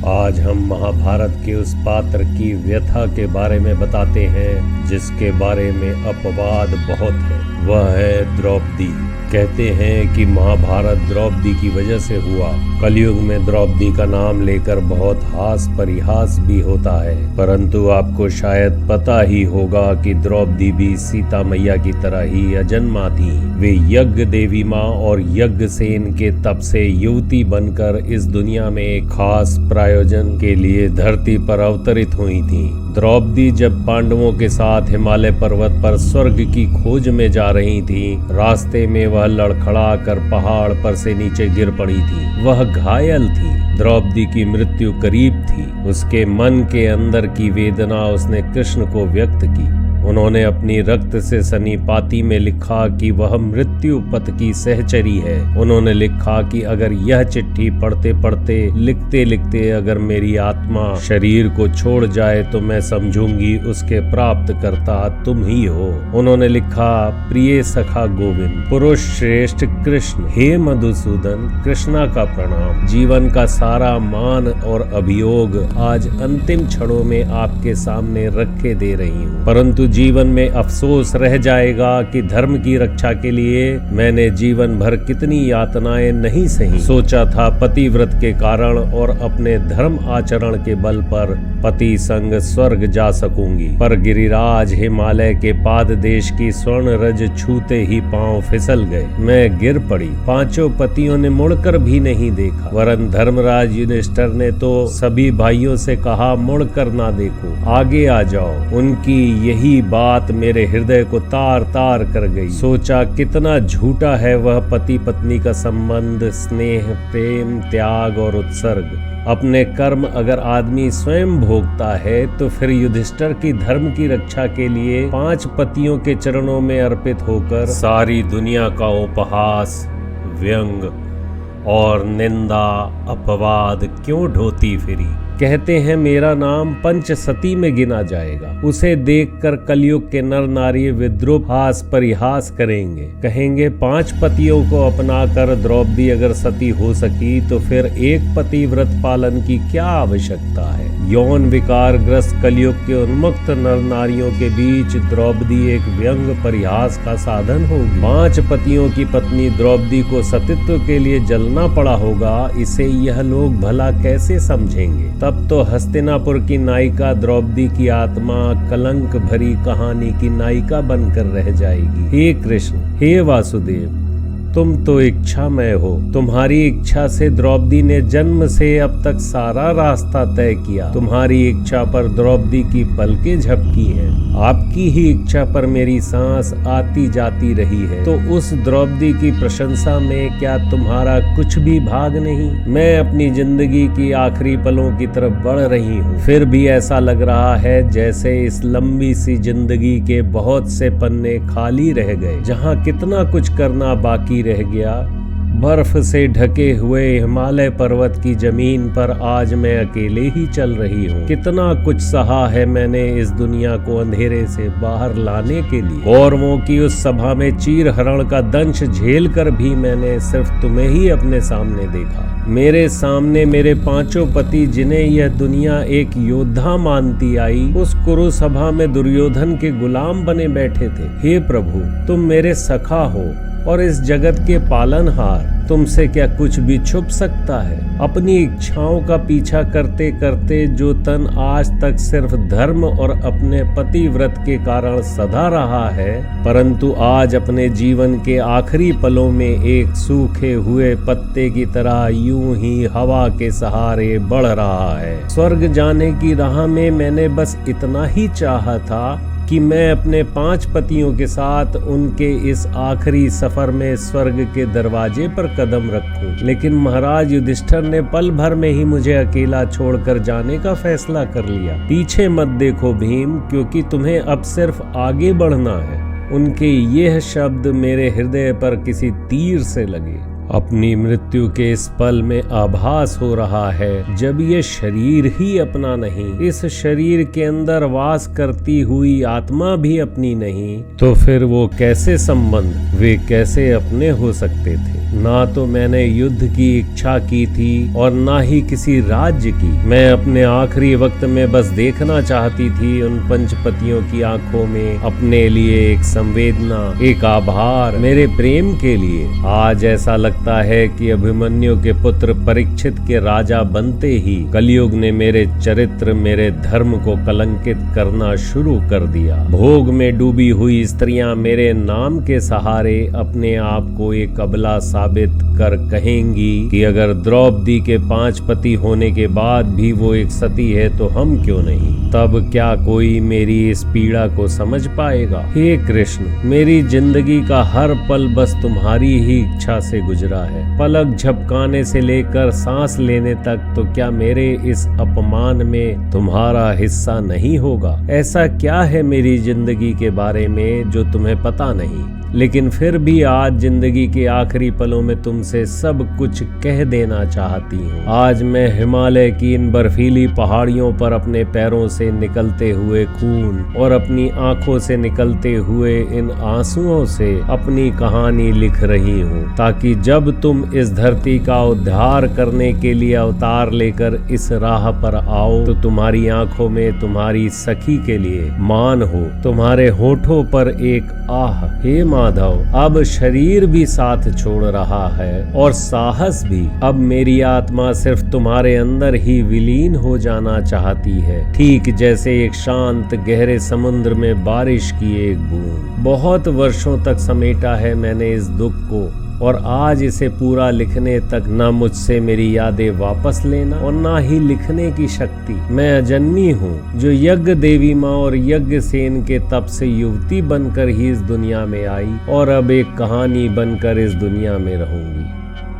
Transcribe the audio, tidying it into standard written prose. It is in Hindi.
आज हम महाभारत के उस पात्र की व्यथा के बारे में बताते हैं जिसके बारे में अपवाद बहुत है। वह है द्रौपदी। कहते हैं कि महाभारत द्रौपदी की वजह से हुआ। कलयुग में द्रौपदी का नाम लेकर बहुत हास परिहास भी होता है, परंतु आपको शायद पता ही होगा कि द्रौपदी भी सीता मैया की तरह ही अजन्मा थी। वे यज्ञ देवी माँ और यज्ञ सेन के तप से युवती बनकर इस दुनिया में एक खास प्रयोजन के लिए धरती पर अवतरित हुई थी। द्रौपदी जब पांडवों के साथ हिमालय पर्वत पर स्वर्ग की खोज में जा रही थी, रास्ते में वह लड़खड़ा कर पहाड़ पर से नीचे गिर पड़ी थी। वह घायल थी। द्रौपदी की मृत्यु करीब थी। उसके मन के अंदर की वेदना उसने कृष्ण को व्यक्त की। उन्होंने अपनी रक्त से सनी पाती में लिखा कि वह मृत्यु पथ की सहचरी है। उन्होंने लिखा कि अगर यह चिट्ठी पढ़ते पढ़ते लिखते लिखते अगर मेरी आत्मा शरीर को छोड़ जाए तो मैं समझूंगी उसके प्राप्त करता तुम ही हो। उन्होंने लिखा, प्रिय सखा गोविंद, पुरुष श्रेष्ठ कृष्ण, हे मधुसूदन, कृष्णा का प्रणाम। जीवन का सारा मान और अभियोग आज अंतिम क्षणों में आपके सामने रखे दे रही हूँ, परंतु जीवन में अफसोस रह जाएगा कि धर्म की रक्षा के लिए मैंने जीवन भर कितनी यातनाएं नहीं सही। सोचा था पतिव्रत के कारण और अपने धर्म आचरण के बल पर पति संग स्वर्ग जा सकूंगी, पर गिरिराज हिमालय के पाद देश की स्वर्ण रज छूते ही पांव फिसल गए। मैं गिर पड़ी। पांचों पतियों ने मुड़कर भी नहीं देखा, वरन धर्मराज युधिष्ठिर ने तो सभी भाइयों से कहा, मुड़कर ना देखो, आगे आ जाओ। उनकी यही बात मेरे हृदय को तार तार कर गई। सोचा कितना झूठा है वह पति पत्नी का संबंध, स्नेह, प्रेम, त्याग और उत्सर्ग। अपने कर्म अगर आदमी स्वयं भोगता है तो फिर युधिष्ठिर की धर्म की रक्षा के लिए 5 पतियों के चरणों में अर्पित होकर सारी दुनिया का उपहास, व्यंग और निंदा अपवाद क्यों ढोती फिरी। कहते हैं मेरा नाम पंचसती में गिना जाएगा। उसे देखकर कलयुग के नर नारी विद्रूप हास परिहास करेंगे, कहेंगे 5 पतियों को अपना कर द्रौपदी अगर सती हो सकी तो फिर एक पति व्रत पालन की क्या आवश्यकता है। यौन विकार ग्रस्त कलयुग के उन्मुक्त नर नारियों के बीच द्रौपदी एक व्यंग परिहास का साधन होगी। 5 पतियों की पत्नी द्रौपदी को सतीत्व के लिए जलना पड़ा होगा। इसे यह लोग भला कैसे समझेंगे। तब तो हस्तिनापुर की नायिका द्रौपदी की आत्मा कलंक भरी कहानी की नायिका बनकर रह जाएगी। हे कृष्ण, हे वासुदेव, तुम तो इच्छामय हो। तुम्हारी इच्छा से द्रौपदी ने जन्म से अब तक सारा रास्ता तय किया। तुम्हारी इच्छा पर द्रौपदी की पलकें झपकी हैं। आपकी ही इच्छा पर मेरी सांस आती जाती रही है। तो उस द्रौपदी की प्रशंसा में क्या तुम्हारा कुछ भी भाग नहीं। मैं अपनी जिंदगी की आखिरी पलों की तरफ बढ़ रही हूँ, फिर भी ऐसा लग रहा है जैसे इस लंबी सी जिंदगी के बहुत से पन्ने खाली रह गए, जहाँ कितना कुछ करना बाकी रह गया। बर्फ से ढके हुए हिमालय पर्वत की जमीन पर आज मैं अकेले ही चल रही हूँ। कितना कुछ सहा है मैंने इस दुनिया को अंधेरे से बाहर लाने के लिए। कौरवों की उस सभा में चीर हरण का दंश झेल कर भी मैंने सिर्फ तुम्हें ही अपने सामने देखा। मेरे सामने मेरे 5 पति जिन्हें यह दुनिया एक योद्धा मानती आई, उस कुरु सभा में दुर्योधन के गुलाम बने बैठे थे। हे प्रभु, तुम मेरे सखा हो और इस जगत के पालनहार। तुमसे क्या कुछ भी छुप सकता है। अपनी इच्छाओं का पीछा करते करते जो तन आज तक सिर्फ धर्म और अपने पतिव्रत के कारण सदा रहा है, परंतु आज अपने जीवन के आखिरी पलों में एक सूखे हुए पत्ते की तरह यूं ही हवा के सहारे बढ़ रहा है। स्वर्ग जाने की राह में मैंने बस इतना ही चाहा था कि मैं अपने 5 पतियों के साथ उनके इस आखिरी सफर में स्वर्ग के दरवाजे पर कदम रखूं। लेकिन महाराज युधिष्ठिर ने पल भर में ही मुझे अकेला छोड़कर जाने का फैसला कर लिया। पीछे मत देखो भीम, क्योंकि तुम्हें अब सिर्फ आगे बढ़ना है। उनके यह शब्द मेरे हृदय पर किसी तीर से लगे। अपनी मृत्यु के इस पल में आभास हो रहा है जब ये शरीर ही अपना नहीं, इस शरीर के अंदर वास करती हुई आत्मा भी अपनी नहीं, तो फिर वो कैसे संबंध, वे कैसे अपने हो सकते थे। ना तो मैंने युद्ध की इच्छा की थी और ना ही किसी राज्य की। मैं अपने आखिरी वक्त में बस देखना चाहती थी उन पंचपतियों की आंखों में अपने लिए एक संवेदना, एक आभार, मेरे प्रेम के लिए। आज ऐसा लगता है कि अभिमन्यु के पुत्र परीक्षित के राजा बनते ही कलयुग ने मेरे चरित्र, मेरे धर्म को कलंकित करना शुरू कर दिया। भोग में डूबी हुई स्त्रियां मेरे नाम के सहारे अपने आप को एक अबला साबित कर कहेंगी कि अगर द्रौपदी के 5 पति होने के बाद भी वो एक सती है तो हम क्यों नहीं। तब क्या कोई मेरी इस पीड़ा को समझ पाएगा? हे कृष्ण, मेरी जिंदगी का हर पल बस तुम्हारी ही इच्छा से गुजरा है। पलक झपकाने से लेकर सांस लेने तक तो क्या मेरे इस अपमान में तुम्हारा हिस्सा नहीं होगा? ऐसा क्या है मेरी जिंदगी के बारे में जो तुम्हें पता नहीं? लेकिन फिर भी आज जिंदगी के आखिरी पलों में तुमसे सब कुछ कह देना चाहती हूँ। आज मैं हिमालय की इन बर्फीली पहाड़ियों पर अपने पैरों से निकलते हुए खून और अपनी आंखों से निकलते हुए इन आंसुओं से अपनी कहानी लिख रही हूँ, ताकि जब तुम इस धरती का उद्धार करने के लिए अवतार लेकर इस राह पर आओ तो तुम्हारी आंखों में तुम्हारी सखी के लिए मान हो, तुम्हारे होठों पर एक आह, हे माधव, अब शरीर भी साथ छोड़ रहा है और साहस भी। अब मेरी आत्मा सिर्फ तुम्हारे अंदर ही विलीन हो जाना चाहती है, ठीक जैसे एक शांत गहरे समुद्र में बारिश की एक बूंद। बहुत वर्षों तक समेटा है मैंने इस दुख को और आज इसे पूरा लिखने तक न मुझसे मेरी यादें वापस लेना और ना ही लिखने की शक्ति। मैं अजन्मी हूँ जो यज्ञ देवी माँ और यज्ञ सेन के तप से युवती बनकर ही इस दुनिया में आई और अब एक कहानी बनकर इस दुनिया में रहूंगी।